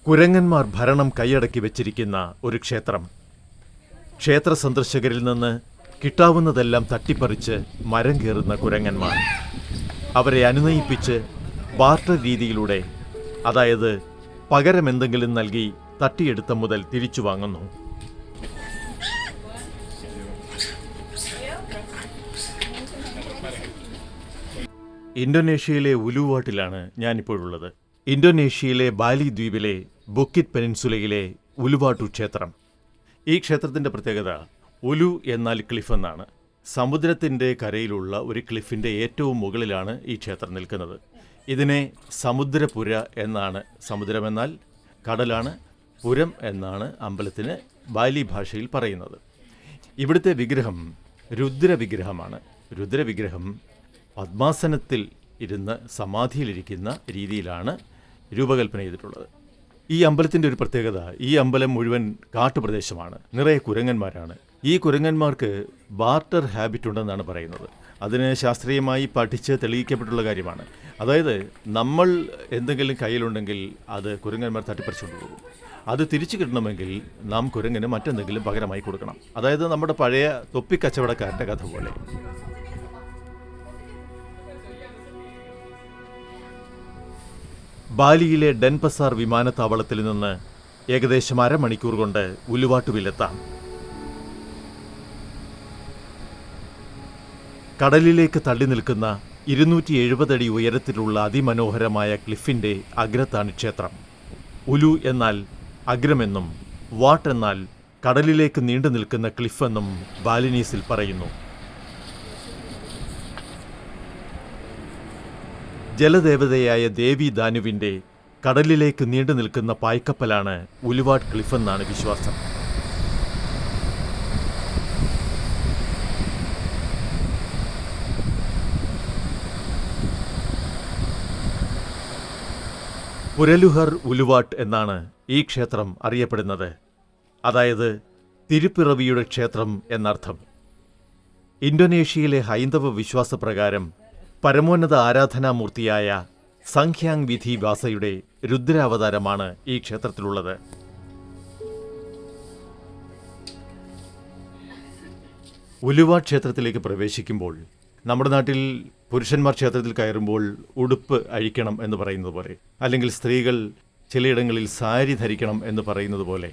കുരങ്ങന്മാർ ഭരണം കൈയടക്കി വെച്ചിരിക്കുന്ന ഒരു ക്ഷേത്രം. ക്ഷേത്ര സന്ദർശകരിൽ നിന്ന് കിട്ടാവുന്നതെല്ലാം തട്ടിപ്പറിച്ച് മരം കയറുന്ന കുരങ്ങന്മാർ അവരെ അനുനയിപ്പിച്ച് ബാർട്ടർ രീതിയിലൂടെ, അതായത് പകരമെന്തെങ്കിലും നൽകി തട്ടിയെടുത്ത മുതൽ തിരിച്ചു വാങ്ങുന്നു. ഇന്തോനേഷ്യയിലെ ഉലുവാട്ടിലാണ് ഞാനിപ്പോഴുള്ളത്. ഇന്തോനേഷ്യയിലെ ബാലി ദ്വീപിലെ ബുക്കിറ്റ് പെനിൻസുലയിലെ ഉലുവാട്ടു ക്ഷേത്രം. ഈ ക്ഷേത്രത്തിൻ്റെ പ്രത്യേകത ഉലു എന്നാൽ ക്ലിഫ് എന്നാണ്. സമുദ്രത്തിൻ്റെ കരയിലുള്ള ഒരു ക്ലിഫിൻ്റെ ഏറ്റവും മുകളിലാണ് ഈ ക്ഷേത്രം നിൽക്കുന്നത്. ഇതിനെ സമുദ്രപുര എന്നാണ്. സമുദ്രമെന്നാൽ കടലാണ്, പുരം എന്നാണ് അമ്പലത്തിന് ബാലി ഭാഷയിൽ പറയുന്നത്. ഇവിടുത്തെ വിഗ്രഹം രുദ്രവിഗ്രഹമാണ്. രുദ്രവിഗ്രഹം പദ്മാസനത്തിൽ ഇരുന്ന് സമാധിയിലിരിക്കുന്ന രീതിയിലാണ് രൂപകൽപ്പന ചെയ്തിട്ടുള്ളത്. ഈ അമ്പലത്തിൻ്റെ ഒരു പ്രത്യേകത, ഈ അമ്പലം മുഴുവൻ കാട്ടുപ്രദേശമാണ്, നിറയെ കുരങ്ങന്മാരാണ്. ഈ കുരങ്ങന്മാർക്ക് ബാർട്ടർ ഹാബിറ്റ് ഉണ്ടെന്നാണ് പറയുന്നത്. അതിന് ശാസ്ത്രീയമായി പഠിച്ച് തെളിയിക്കപ്പെട്ടുള്ള കാര്യമാണ്. അതായത് നമ്മൾ എന്തെങ്കിലും കയ്യിലുണ്ടെങ്കിൽ അത് കുരങ്ങന്മാർ തട്ടിപ്പറിച്ചുകൊണ്ട് പോകും. അത് തിരിച്ചു കിട്ടണമെങ്കിൽ നാം കുരങ്ങിന് മറ്റെന്തെങ്കിലും പകരമായി കൊടുക്കണം. അതായത് നമ്മുടെ പഴയ തൊപ്പിക്കച്ചവടക്കാരൻ്റെ കഥ പോലെ. ബാലിയിലെ ഡെൻപസാർ വിമാനത്താവളത്തിൽ നിന്ന് ഏകദേശം അരമണിക്കൂർ കൊണ്ട് ഉലുവാട്ടുവിലെത്താം. കടലിലേക്ക് തള്ളി നിൽക്കുന്ന 270 അടി ഉയരത്തിലുള്ള അതിമനോഹരമായ ക്ലിഫിൻ്റെ അഗ്രത്താണ് ക്ഷേത്രം. ഉലു എന്നാൽ അഗ്രമെന്നും വാട്ട് എന്നാൽ കടലിലേക്ക് നീണ്ടു നിൽക്കുന്ന ക്ലിഫ് എന്നും ബാലിനീസിൽ പറയുന്നു. ജലദേവതയായ ദേവി ദാനുവിൻ്റെ കടലിലേക്ക് നീണ്ടു നിൽക്കുന്ന പായ്ക്കപ്പലാണ് ഉലുവാട്ട് ക്ലിഫ് എന്നാണ് വിശ്വാസം. പുരലുഹർ ഉലുവാട്ട് എന്നാണ് ഈ ക്ഷേത്രം അറിയപ്പെടുന്നത്. അതായത് തിരുപ്പിറവിയുടെ ക്ഷേത്രം എന്നർത്ഥം. ഇന്തോനേഷ്യയിലെ ഹൈന്ദവ വിശ്വാസപ്രകാരം പരമോന്നത ആരാധനാമൂർത്തിയായ സംഖ്യാങ് വിധി വാസയുടെ രുദ്രാവതാരമാണ് ഈ ക്ഷേത്രത്തിലുള്ളത്. ഉലുവ ക്ഷേത്രത്തിലേക്ക് പ്രവേശിക്കുമ്പോൾ നമ്മുടെ നാട്ടിൽ പുരുഷന്മാർ ക്ഷേത്രത്തിൽ കയറുമ്പോൾ ഉടുപ്പ് അഴിക്കണം എന്ന് പറയുന്നത് പോലെ, അല്ലെങ്കിൽ സ്ത്രീകൾ ചിലയിടങ്ങളിൽ സാരി ധരിക്കണം എന്ന് പറയുന്നത് പോലെ,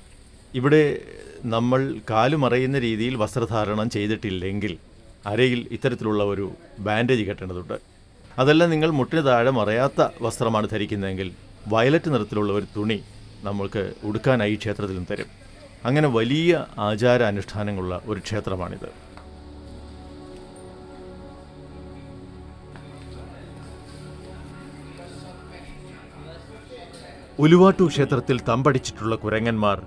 ഇവിടെ നമ്മൾ കാലുമറയുന്ന രീതിയിൽ വസ്ത്രധാരണം ചെയ്തിട്ടില്ലെങ്കിൽ അരയിൽ ഇത്തരത്തിലുള്ള ഒരു ബാൻഡേജ് കെട്ടേണ്ടതുണ്ട്. അതല്ല നിങ്ങൾ മുട്ടിന് താഴെ മറയാത്ത വസ്ത്രമാണ് ധരിക്കുന്നതെങ്കിൽ വയലറ്റ് നിറത്തിലുള്ള ഒരു തുണി നമ്മൾക്ക് ഉടുക്കാനായി ക്ഷേത്രത്തിലും തരും. അങ്ങനെ വലിയ ആചാര അനുഷ്ഠാനങ്ങളുള്ള ഒരു ക്ഷേത്രമാണിത്. ഉലുവാട്ടു ക്ഷേത്രത്തിൽ തമ്പടിച്ചിട്ടുള്ള കുരങ്ങന്മാർ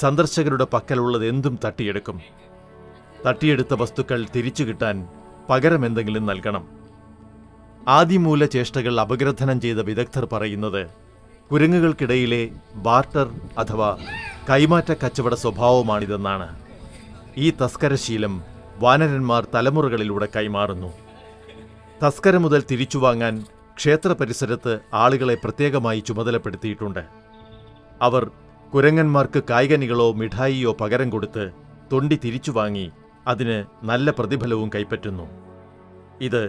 സന്ദർശകരുടെ പക്കലുള്ളത് എന്തും തട്ടിയെടുക്കും. തട്ടിയെടുത്ത വസ്തുക്കൾ തിരിച്ചു കിട്ടാൻ പകരമെന്തെങ്കിലും നൽകണം. ആദിമൂല ചേഷ്ടകൾ അപഗ്രഥനം ചെയ്ത വിദഗ്ധർ പറയുന്നത് കുരങ്ങുകൾക്കിടയിലെ ബാർട്ടർ അഥവാ കൈമാറ്റ കച്ചവട സ്വഭാവമാണിതെന്നാണ്. ഈ തസ്കരശീലം വാനരന്മാർ തലമുറകളിലൂടെ കൈമാറുന്നു. തസ്കര മുതൽ തിരിച്ചു വാങ്ങാൻ ക്ഷേത്ര പരിസരത്ത് ആളുകളെ പ്രത്യേകമായി ചുമതലപ്പെടുത്തിയിട്ടുണ്ട്. അവർ കുരങ്ങന്മാർക്ക് കായ്കനികളോ മിഠായിയോ പകരം കൊടുത്ത് തൊണ്ടി തിരിച്ചു വാങ്ങി അതിന് നല്ല പ്രതിഫലവും കൈപ്പറ്റുന്നു. ഇത്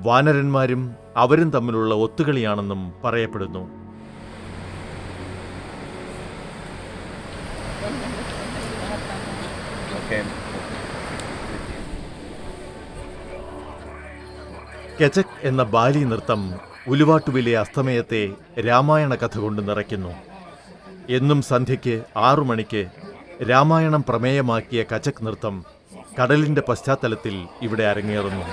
വാനരന്മാരും അവരും തമ്മിലുള്ള ഒത്തുകളിയാണെന്നും പറയപ്പെടുന്നു. കെചക് എന്ന ബാലി നൃത്തം ഉലുവാട്ടുവിലെ അസ്തമയത്തെ രാമായണ കഥ കൊണ്ട് നിറയ്ക്കുന്നു. എന്നും സന്ധ്യയ്ക്ക് 6 മണിക്ക് രാമായണം പ്രമേയമാക്കിയ കചക് നൃത്തം കടലിൻ്റെ പശ്ചാത്തലത്തിൽ ഇവിടെ അരങ്ങേറുന്നു.